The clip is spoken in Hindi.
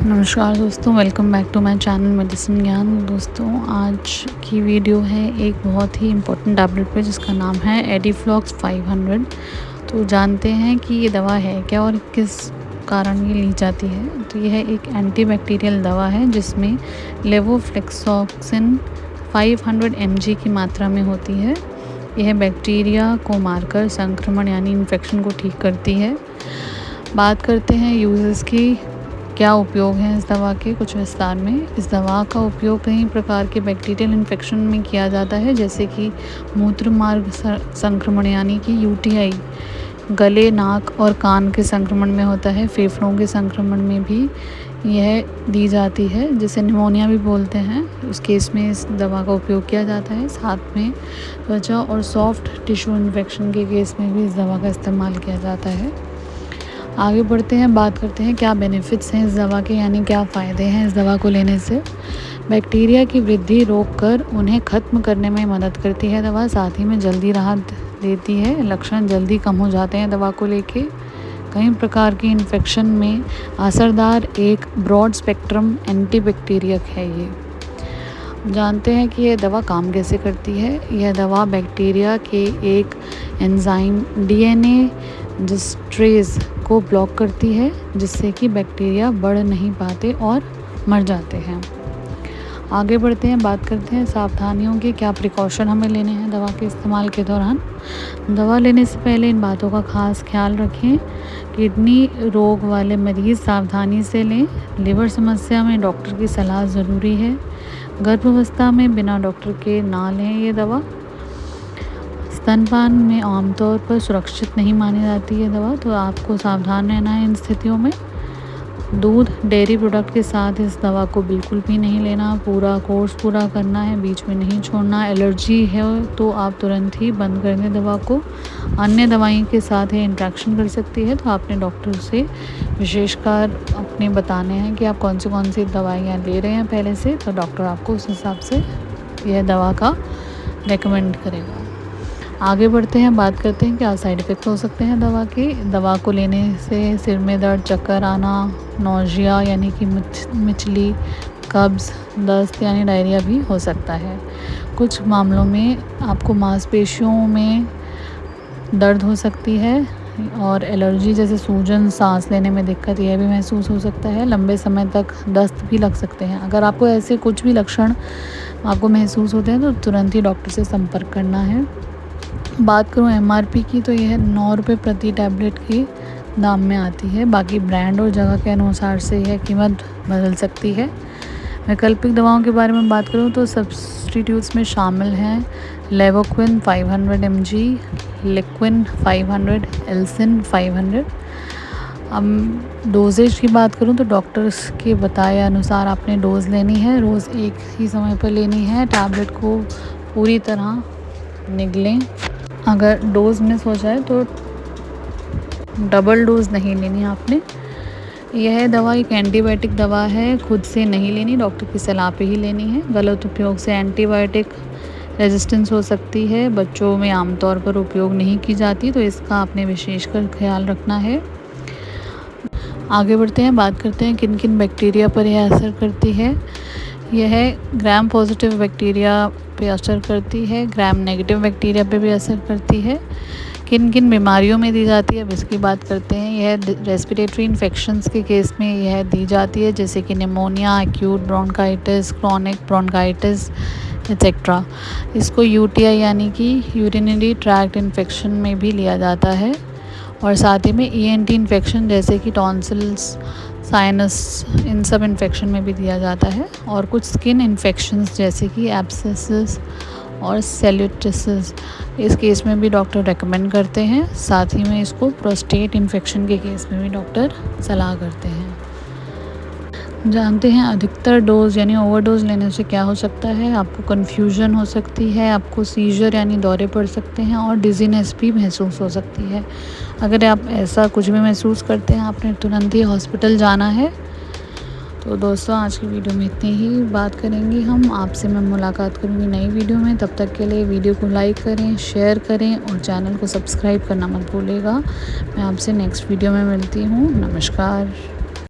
नमस्कार दोस्तों, welcome back to my channel Medicine Gyan. दोस्तों, आज की वीडियो है एक बहुत ही इम्पोर्टेंट टैबलेट पे जिसका नाम है एडिफ्लॉक्स 500। तो जानते हैं कि ये दवा है क्या और किस कारण ये ली जाती है। तो यह एक एंटीबैक्टीरियल दवा है जिसमें लेवोफ्लेक्सॉक्सिन 500 mg की मात्रा में होती है। यह बैक्टीरिया को मारकर संक्रमण यानी इन्फेक्शन को ठीक करती है। बात करते हैं यूजेस की, क्या उपयोग हैं इस दवा के कुछ विस्तार में। इस दवा का उपयोग कई प्रकार के बैक्टीरियल इन्फेक्शन में किया जाता है, जैसे कि मूत्र मार्ग संक्रमण यानी कि यूटीआई, गले, नाक और कान के संक्रमण में होता है। फेफड़ों के संक्रमण में भी यह दी जाती है, जिसे निमोनिया भी बोलते हैं। उस केस में इस दवा का उपयोग किया जाता है। साथ में त्वचा और सॉफ्ट टिश्यू इन्फेक्शन के केस में भी इस दवा का इस्तेमाल किया जाता है। आगे बढ़ते हैं, बात करते हैं क्या बेनिफिट्स हैं इस दवा के, यानी क्या फ़ायदे हैं इस दवा को लेने से। बैक्टीरिया की वृद्धि रोककर उन्हें ख़त्म करने में मदद करती है दवा। साथ ही में जल्दी राहत देती है, लक्षण जल्दी कम हो जाते हैं दवा को लेके। कई प्रकार की इन्फेक्शन में असरदार एक ब्रॉड स्पेक्ट्रम एंटीबैक्टीरियल है। ये जानते हैं कि यह दवा काम कैसे करती है। यह दवा बैक्टीरिया के एक एंजाइम डीएनए डिस्ट्रेज को ब्लॉक करती है, जिससे कि बैक्टीरिया बढ़ नहीं पाते और मर जाते हैं। आगे बढ़ते हैं, बात करते हैं सावधानियों की, क्या प्रिकॉशन हमें लेने हैं दवा के इस्तेमाल के दौरान। दवा लेने से पहले इन बातों का खास ख्याल रखें। किडनी रोग वाले मरीज़ सावधानी से लें। लिवर समस्या में डॉक्टर की सलाह ज़रूरी है। गर्भावस्था में बिना डॉक्टर के ना लें ये दवा। स्तनपान में आमतौर पर सुरक्षित नहीं मानी जाती है दवा, तो आपको सावधान रहना है इन स्थितियों में। दूध, डेयरी प्रोडक्ट के साथ इस दवा को बिल्कुल भी नहीं लेना। पूरा कोर्स पूरा करना है, बीच में नहीं छोड़ना। एलर्जी है तो आप तुरंत ही बंद कर दें दवा को। अन्य दवाई के साथ ये इंट्रैक्शन कर सकती है, तो आपने डॉक्टर से विशेषकर अपने बताने हैं कि आप कौन सी दवाइयाँ ले रहे हैं पहले से, तो डॉक्टर आपको उस हिसाब से यह दवा का रेकमेंड करेगा। आगे बढ़ते हैं, बात करते हैं क्या साइड इफ़ेक्ट हो सकते हैं दवा के। दवा को लेने से सिर में दर्द, चक्कर आना, नौजिया यानी कि मिचली, कब्ज़, दस्त यानी डायरिया भी हो सकता है। कुछ मामलों में आपको मांसपेशियों में दर्द हो सकती है और एलर्जी जैसे सूजन, सांस लेने में दिक्कत, यह भी महसूस हो सकता है। लंबे समय तक दस्त भी लग सकते हैं। अगर आपको ऐसे कुछ भी लक्षण आपको महसूस होते हैं तो तुरंत ही डॉक्टर से संपर्क करना है। बात करूँ एमआरपी की, तो यह 9 रुपये प्रति टैबलेट की दाम में आती है। बाकी ब्रांड और जगह के अनुसार से यह कीमत बदल सकती है। वैकल्पिक दवाओं के बारे में बात करूँ तो सब्स्टिट्यूट्स में शामिल हैं लेवोक्विन 500 mg, लिक्विन 500, एल्सिन 500। अब डोजेज की बात करूँ तो डॉक्टर्स के बताए अनुसार आपने डोज़ लेनी है। रोज़ एक ही समय पर लेनी है। टैबलेट को पूरी तरह निगलें। अगर डोज मिस हो जाए तो डबल डोज नहीं लेनी आपने। यह दवा एक एंटीबायोटिक दवा है, खुद से नहीं लेनी, डॉक्टर की सलाह पे ही लेनी है। गलत उपयोग से एंटीबायोटिक रेजिस्टेंस हो सकती है। बच्चों में आमतौर पर उपयोग नहीं की जाती, तो इसका आपने विशेषकर ख्याल रखना है। आगे बढ़ते हैं, बात करते हैं किन किन बैक्टीरिया पर यह असर करती है। यह ग्राम पॉजिटिव बैक्टीरिया पे असर करती है, ग्राम नेगेटिव बैक्टीरिया पे भी असर करती है। किन किन बीमारियों में दी जाती है अब इसकी बात करते हैं। यह रेस्पिरेटरी इन्फेक्शंस के केस में यह दी जाती है, जैसे कि pneumonia, acute bronchitis, chronic bronchitis etcetera. इसको यूटीआई यानी कि यूरिनरी ट्रैक्ट इन्फेक्शन में भी लिया जाता है। और साथ ही में ईएनटी इन्फेक्शन जैसे कि टॉन्सिल्स, साइनस, इन सब इन्फेक्शन में भी दिया जाता है। और कुछ स्किन इन्फेक्शंस जैसे कि एब्सेसिस और सेल्यूटिसिस, इस केस में भी डॉक्टर रेकमेंड करते हैं। साथ ही में इसको प्रोस्टेट इन्फेक्शन के केस में भी डॉक्टर सलाह करते हैं। जानते हैं अधिकतर डोज यानी ओवरडोज लेने से क्या हो सकता है। आपको कन्फ्यूजन हो सकती है, आपको सीजर यानी दौरे पड़ सकते हैं और डिजीनेस भी महसूस हो सकती है। अगर आप ऐसा कुछ भी महसूस करते हैं, आपने तुरंत ही हॉस्पिटल जाना है। तो दोस्तों, आज की वीडियो में इतनी ही बात करेंगे हम। आपसे मैं मुलाकात करूँगी नई वीडियो में। तब तक के लिए वीडियो को लाइक करें, शेयर करें और चैनल को सब्सक्राइब करना मत भूलिएगा। मैं आपसे नेक्स्ट वीडियो में मिलती हूँ। नमस्कार।